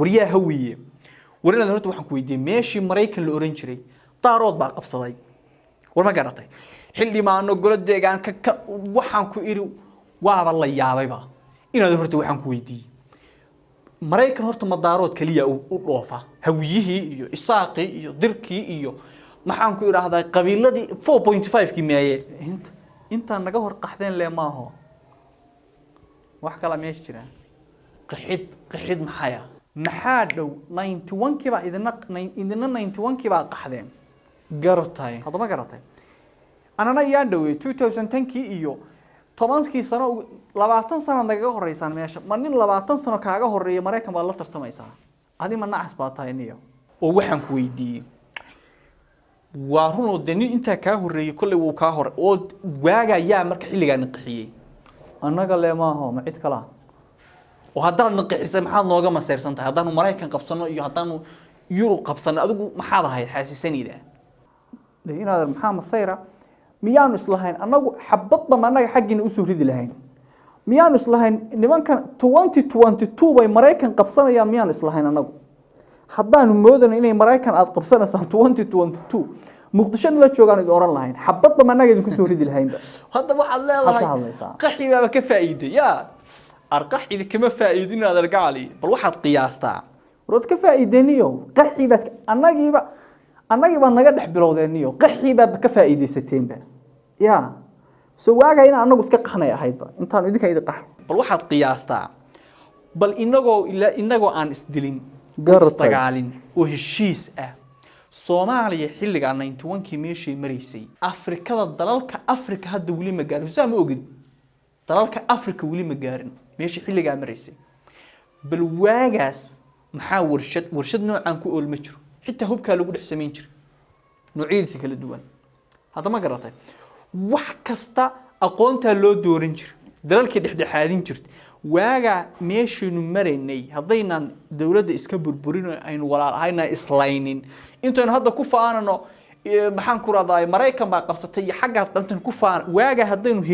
وريا هوية ورنا دهرت waxaan ku weydiiyay meeshii Mareykan la oran jiray daarood baa qabsaday war ma garatay xilli ma aanu golo deegaanka waxaan ku iri waaba la yaabayba inaad horta waxaan ku weydiiyay Mareykan horta ma daarood kaliya u dhoofa hawiyihii iyo isaaqi iyo dirkii iyo maxaan ku iraahdaa qabiiladii 4.5 kii meeye inta naga hor qaxdeen leemaaho wax kala meesh jira qixid maxaya maxaa dhow 91 kiiba idina 91 kiiba qaxdeen garatay hadaba garatay anana iyaan dhawey 2010 kii iyo 10 sano 20 sano naga horeysan meesha ma nin 20 sano kaaga horeeyay Mareykan baa la tartamaysaa adi ma nacas baa tahay niyo oo waxaan ku weydiiyay waa runo denin inta ka horeeyay kulli wuu ka hor oo waaga yaa marka xilligan qixiyay anaga leemaaho ma cid kala oo hadaan qixisay maxaad nooga maseersan tahay hadaan Mareykan qabsano iyo hadaan Yurub qabsano adigu maxaad ahayd xaasisanida inaad maxaa masayra miyaan islahayn anagu xabadba ma anaga xaqina u soo ridi lahayn miyaan islahayn nimankan 2022 bay Mareykan qabsanayaan miyaan islahayn anagu haddaan moodan inay Mareykan aad qabsanaysan 2022 muqdisho la joogaan idin oran lahayn xabadba ma anaga idin ku soo ridi lahayn hadda waxaad leedahay qaxiba ka faa'iiday ya arqax idin kama faa'iidin aad argaali bal waxaad qiyaastaa warad ka faa'iideniyo qaxiba annagiiba naga dhex bilowdeeniyo qaxiba ka faa'iideysateynba ya soo waaga in anagu iska qaxnay ahaydba intaan idinka idin qax bal waxaad qiyaastaa bal inagoo aan isdilin gartagaalin oo heshiis ah Soomaaliya xilliga 91 kii meeshii mareysay Afrikada dalalka Afrika hadda wali ma gaarin saama ogid dalalka Afrika wali ma gaarin meeshii xilliga mareysay bal waagaas maxaa warshad noocan ku ool ma jiro xitaa hubka lagu dhex sameyn jiray noocyadiisa kala duwan hadda ma garatay wax kasta aqoonta loo dooran jiray dalalkii dhexdhexaadin jirtay waaga meeshinu mareynay hadaynan dawladda iska burburin aynu walaalahayna islaynin intaynu hadda ku faanano maxaan ku raadaay Mareykan baa qabsatay iyo xaggaad qabtan ku faan waaga hadaynu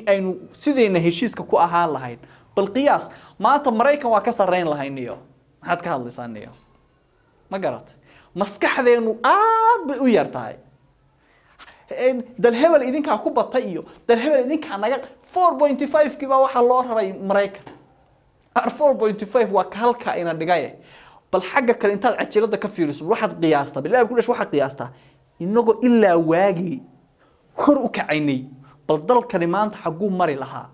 aynu sideena heshiiska ku ahaan lahayn bal qiyaas maanta Mareykan waa ka sareyn lahayniyo maxaad ka hadlaysaaniyo ma garatay maskaxdeenu aad bay u yartahay dal hebel idinka ku batay iyo dal hebel idinka naga 4.5 kiiba waxa loo raray Mareykan 4.5 waa halka ina dhigay bal xagga kale intaad cajilada ka fiiriso waxaad qiyaasta bilaa ku dhashay waxaad qiyaasta inagu ilaa waagi hor u kacaynay bal dalkani maanta xaquu mari lahaa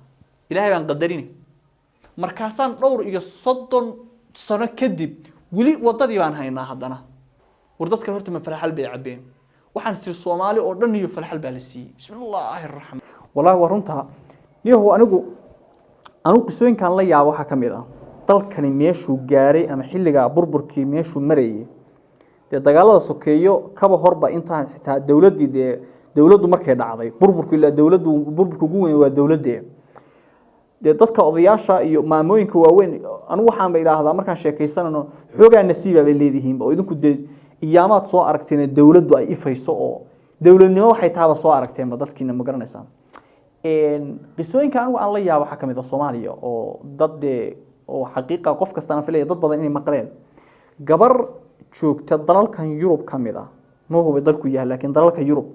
ilaahay baan qadarin markaasaan dhowr iyo 30 sano kadib wali wadadii baan haynaa haddana wardadka horta ma faraxal bay cabeen waxaan sir Soomaali oo dhan iyo faraxal baa la siiyay bismillaahir rahmaan wallahi warunta niyo anigu qisooyinkan la yaabo waxa kamid ah dalkani meeshuu gaaray ama xilliga burburkii meeshuu mareeyay dagaalada sokeeyo kaba horba intaan xitaa dawladdu markay dhacday burburku ugu weyn waa dawladda dadka odayaasha iyo maamooyinka waaweyn anigu waxaan bay ilaahdaa markaan sheekaysanano xoogaa nasiiba bay leedihiin oo idinku iyaamaad soo aragteen dawladdu ay ifayso oo dawladnimo waxay taaba soo aragteen dadkiina ma garanaysan qisooyinka anigu aan la yaabo waxa kamid ah Soomaaliya oo dad oo xaqiiqa qof kasta aan filayo dad badan inay maqleen gabar joogta dalalkan Yurub kamid ah ma hubo dalku yahay laakiin dalalka Yurub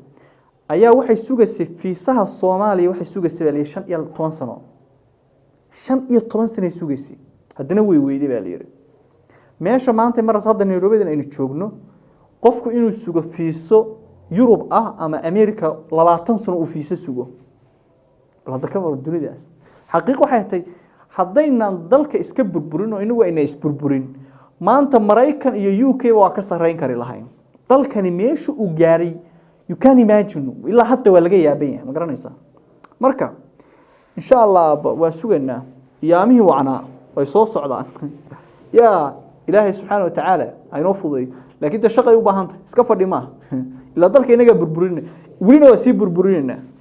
ayaa waxay sugaysay fiisaha Soomaaliya waxay sugaysay 15 sano 15 sano sugaysay haddana way weyday baa leeyahay meesha maanta maras hadda Nairobi aynu joogno qofku inuu sugo fiiso Yurub ah ama America 20 sano uu fiiso sugo bal hadda ka war dunidaas xaqiiq waxay tahay haddaynan dalka iska burburin oo inagu ayna isburburin maanta Mareykan iyo UK waa ka sareyn kari lahayn dalkani meesha uu gaaray you can imagine ilaa hadda waa laga yaaban yahay ma garanaysaa marka insha Allah waa suganaa yaamihii wacnaa way soo socdaan ya ilaahay subhanahu wa ta'ala aynu fuday laakiin shaqay u baahan tahay iska fadhi ma ila dalka inaga burburin waliina waa si burburinayna